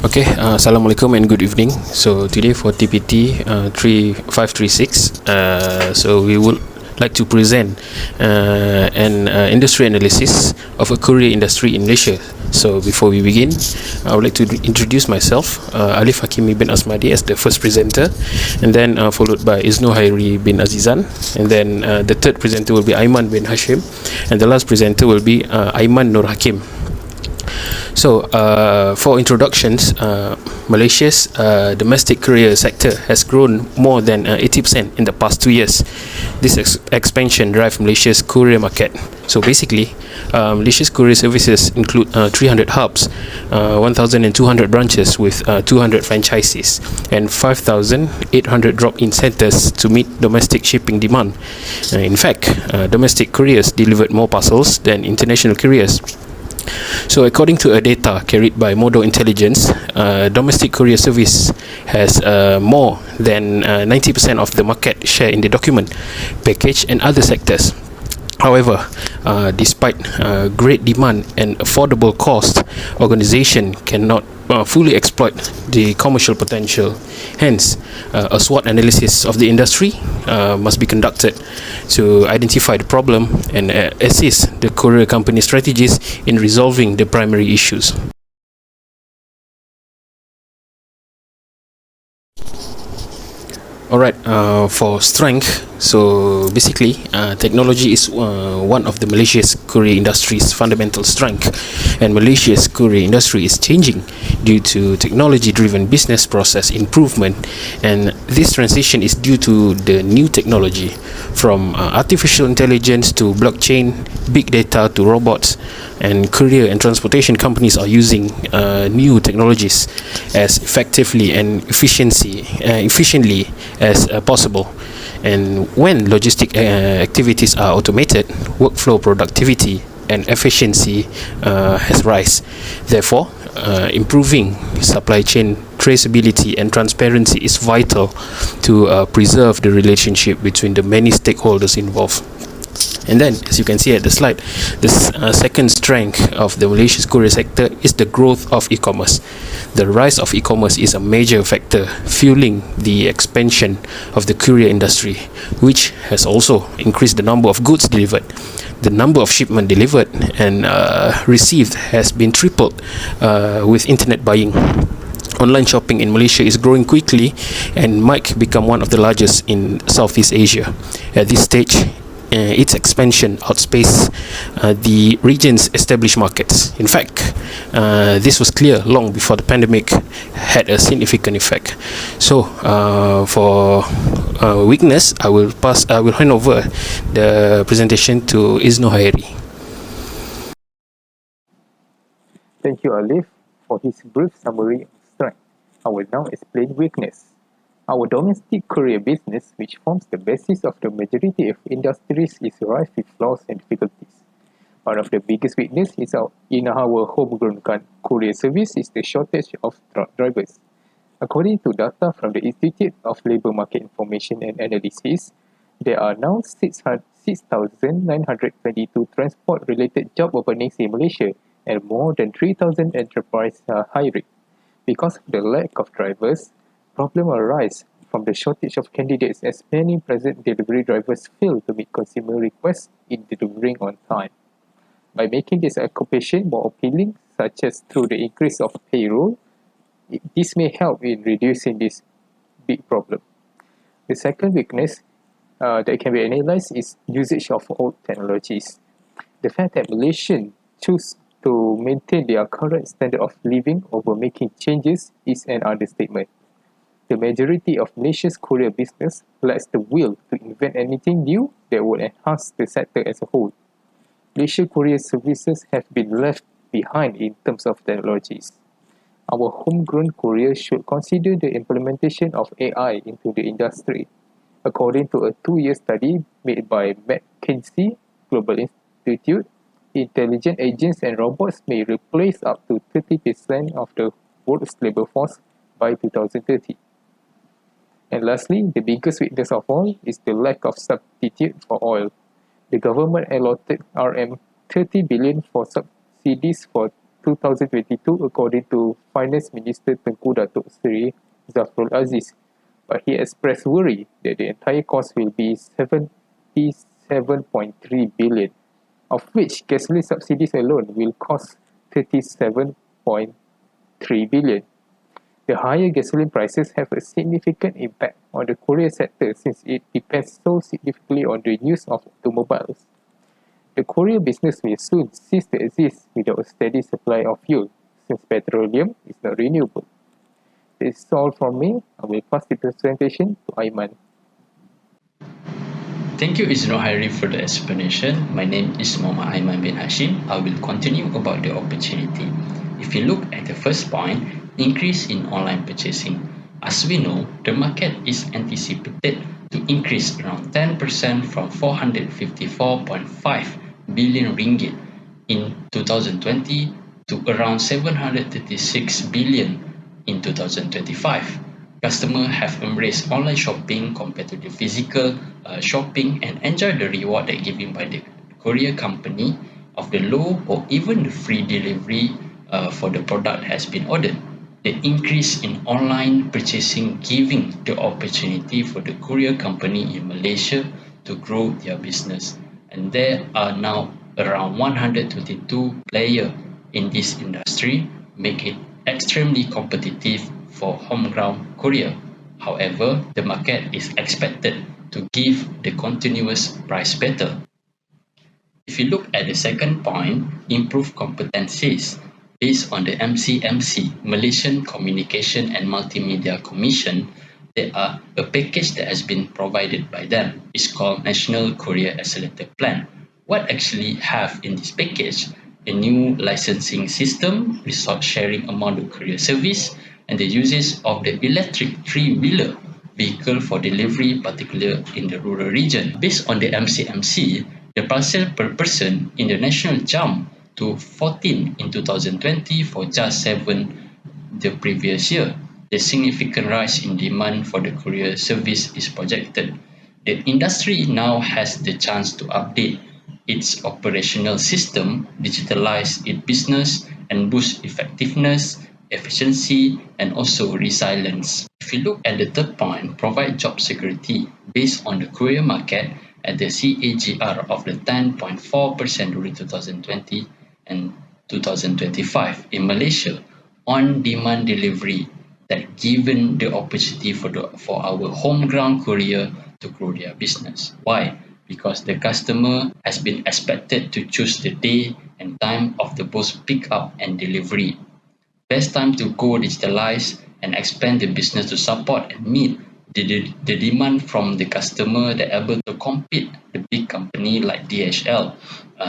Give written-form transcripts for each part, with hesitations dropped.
Okay, Assalamualaikum and good evening. So today for TPT536, so we would like to present an industry analysis of a courier industry in Malaysia. So before we begin, I would like to introduce myself, Alif Hakimi bin Asmadi, as the first presenter, and then followed by Izno Hairi bin Azizan, and then the third presenter will be Aiman bin Hashim, and the last presenter will be Aiman Nur Hakim. So, for introductions, Malaysia's domestic courier sector has grown more than 80% in the past 2 years. This expansion drives Malaysia's courier market. So basically, Malaysia's courier services include 300 hubs, 1,200 branches with 200 franchises, and 5,800 drop-in centers to meet domestic shipping demand. In fact, domestic couriers delivered more parcels than international couriers. So according to a data carried by Modo Intelligence, domestic courier service has more than 90% of the market share in the document, package and other sectors. However, despite great demand and affordable cost, organization cannot fully exploit the commercial potential. Hence, a SWOT analysis of the industry must be conducted to identify the problem and assist the courier company strategies in resolving the primary issues. Alright, for strength, so basically technology is one of the Malaysia's courier industry's fundamental strength, and Malaysia's courier industry is changing due to technology driven business process improvement, and this transition is due to the new technology from artificial intelligence to blockchain, big data to robots, and courier and transportation companies are using new technologies as effectively and efficiently as possible. And when logistic activities are automated, workflow productivity and efficiency has rise. Therefore, improving supply chain traceability and transparency is vital to preserve the relationship between the many stakeholders involved. And then, as you can see at the slide, the second strength of the Malaysia's courier sector is the growth of e-commerce. The rise of e-commerce is a major factor fueling the expansion of the courier industry, which has also increased the number of goods delivered. The number of shipment delivered and received has been tripled with internet buying. Online shopping in Malaysia is growing quickly and might become one of the largest in Southeast Asia. At this stage, its expansion outpaces the region's established markets. In fact, this was clear long before the pandemic had a significant effect. So, for weakness, I will hand over the presentation to Izno Hairi. Thank you, Alif, for his brief summary of strength. I will now explain weakness. Our domestic courier business, which forms the basis of the majority of industries, is rife with flaws and difficulties. One of the biggest weaknesses in our homegrown courier service is the shortage of truck drivers. According to data from the Institute of Labour Market Information and Analysis, there are now 6,922 transport-related job openings in Malaysia, and more than 3,000 enterprises are hiring. Because of the lack of drivers, problem arise from the shortage of candidates, as many present delivery drivers fail to meet consumer requests in delivering on time. By making this occupation more appealing, such as through the increase of payroll, this may help in reducing this big problem. The second weakness that can be analysed is usage of old technologies. The fact that Malaysians choose to maintain their current standard of living over making changes is an understatement. The majority of Malaysia's courier business lacks the will to invent anything new that would enhance the sector as a whole. Malaysia courier services have been left behind in terms of technologies. Our homegrown courier should consider the implementation of AI into the industry. According to a 2-year study made by McKinsey Global Institute, intelligent agents and robots may replace up to 30% of the world's labor force by 2030. And lastly, the biggest weakness of all is the lack of substitute for oil. The government allotted RM 30 billion for subsidies for 2022 according to Finance Minister Tengku Datuk Seri Zafrul Aziz. But he expressed worry that the entire cost will be 77.3 billion, of which gasoline subsidies alone will cost 37.3 billion. The higher gasoline prices have a significant impact on the courier sector since it depends so significantly on the use of automobiles. The courier business will soon cease to exist without a steady supply of fuel, since petroleum is not renewable. This is all from me. I will pass the presentation to Aiman. Thank you, Isno Hairi, for the explanation. My name is Muhammad Aiman bin Hashim. I will continue about the opportunity. If you look at the first point, increase in online purchasing. As we know, the market is anticipated to increase around 10% from 454.5 billion ringgit in 2020 to around 736 billion in 2025. Customers have embraced online shopping compared to the physical shopping and enjoy the reward that given by the courier company of the low or even the free delivery for the product has been ordered. The increase in online purchasing giving the opportunity for the courier company in Malaysia to grow their business. And there are now around 122 players in this industry, make it extremely competitive for homegrown courier. However, the market is expected to give the continuous price battle. If you look at the second point, improve competencies. Based on the MCMC, Malaysian Communication and Multimedia Commission, there are a package that has been provided by them. It's called National Courier Accelerator Plan. What actually have in this package? A new licensing system, resource sharing among the courier service, and the usage of the electric three-wheeler vehicle for delivery, particularly in the rural region. Based on the MCMC, the parcel per person in the national jumped to 14 in 2020 for just 7 the previous year. The significant rise in demand for the courier service is projected. The industry now has the chance to update its operational system, digitalize its business, and boost effectiveness, efficiency, and also resilience. If you look at the third point, provide job security based on the courier market at the CAGR of the 10.4% during 2020 and 2025 in Malaysia, on-demand delivery that given the opportunity for our homegrown courier to grow their business. Why? Because the customer has been expected to choose the day and time of the both pick-up and delivery. Best time to go digitalize and expand the business to support and meet the demand from the customer that are able to compete the big company like DHL.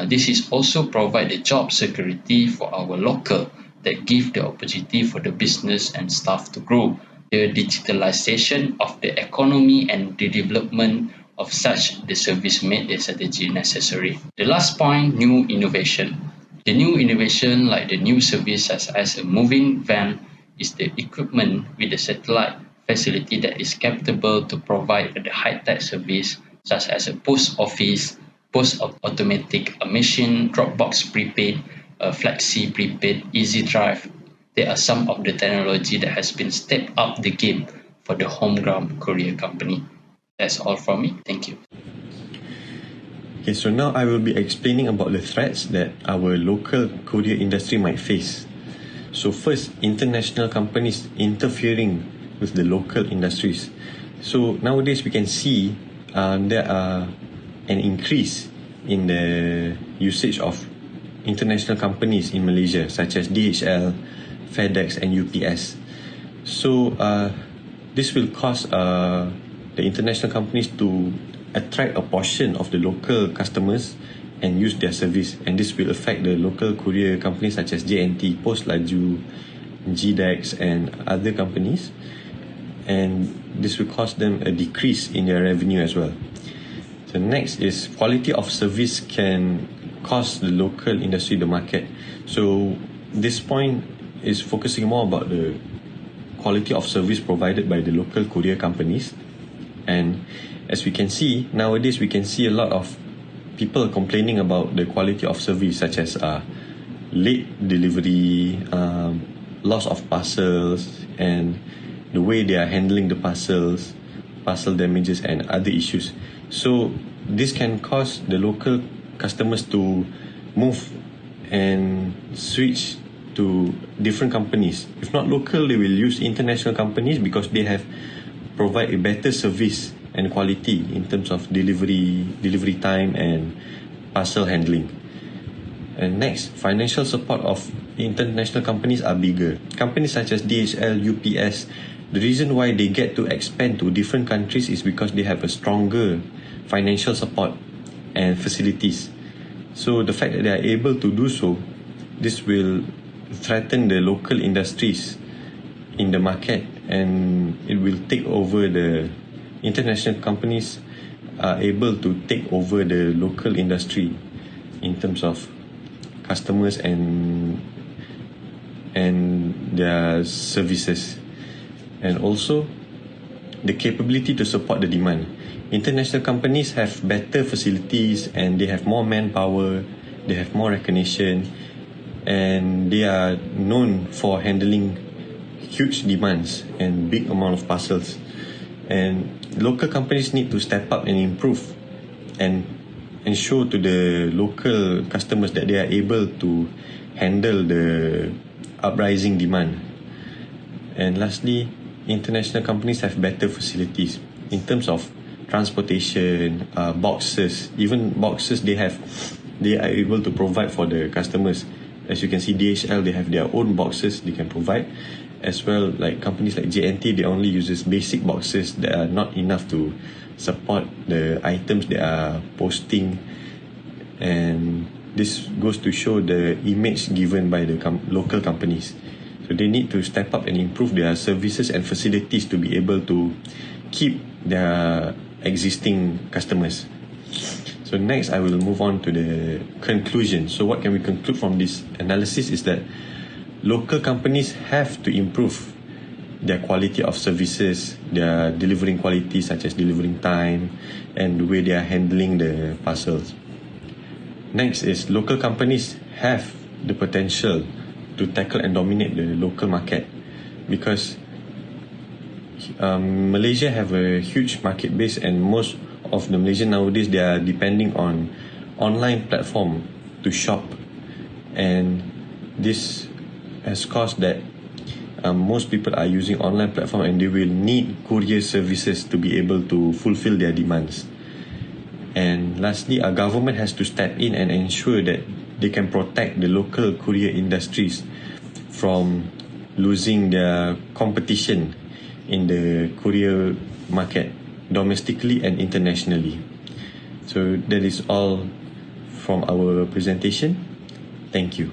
This is also provide the job security for our local that give the opportunity for the business and staff to grow. The digitalization of the economy and the development of such the service made the strategy necessary. The last point, new innovation. The new innovation like the new service such as a moving van is the equipment with the satellite facility that is capable to provide the high-tech service such as a post office, automatic machine, Dropbox prepaid, flexi prepaid, easy drive. There are some of the technology that has been stepped up the game for the homegrown courier company. That's all from me. Thank you. Okay, so now I will be explaining about the threats that our local courier industry might face. So first, international companies interfering with the local industries. So nowadays we can see there are an increase in the usage of international companies in Malaysia, such as DHL, FedEx, and UPS. So this will cause the international companies to attract a portion of the local customers and use their service, and this will affect the local courier companies such as JNT, Post Laju, GDEX, and other companies, and this will cause them a decrease in their revenue as well. The next is quality of service can cost the local industry the market. So this point is focusing more about the quality of service provided by the local courier companies. And as we can see, nowadays we can see a lot of people complaining about the quality of service, such as late delivery, loss of parcels, and the way they are handling the parcels, parcel damages, and other issues. So this can cause the local customers to move and switch to different companies. If not local, they will use international companies because they have provide a better service and quality in terms of delivery time, and parcel handling. And next, financial support of international companies are bigger. Companies such as DHL, UPS, the reason why they get to expand to different countries is because they have a stronger financial support and facilities. So the fact that they are able to do so, this will threaten the local industries in the market, and it will take over the international companies are able to take over the local industry in terms of customers and their services, and also the capability to support the demand. International companies have better facilities, and they have more manpower, they have more recognition, and they are known for handling huge demands and big amount of parcels. And local companies need to step up and improve and show to the local customers that they are able to handle the uprising demand. And lastly, international companies have better facilities in terms of transportation, boxes, even boxes they are able to provide for the customers. As you can see, DHL, they have their own boxes they can provide. As well, like companies like JNT, they only uses basic boxes that are not enough to support the items they are posting. And this goes to show the image given by the local companies. So they need to step up and improve their services and facilities to be able to keep their existing customers. So next, I will move on to the conclusion. So what can we conclude from this analysis is that local companies have to improve their quality of services, their delivering quality, such as delivering time, and the way they are handling the parcels. Next is local companies have the potential to tackle and dominate the local market, because Malaysia have a huge market base, and most of the Malaysians nowadays, they are depending on online platform to shop, and this has caused that most people are using online platform, and they will need courier services to be able to fulfill their demands. And lastly, our government has to step in and ensure that they can protect the local courier industries from losing their competition in the courier market, domestically and internationally. So that is all from our presentation. Thank you.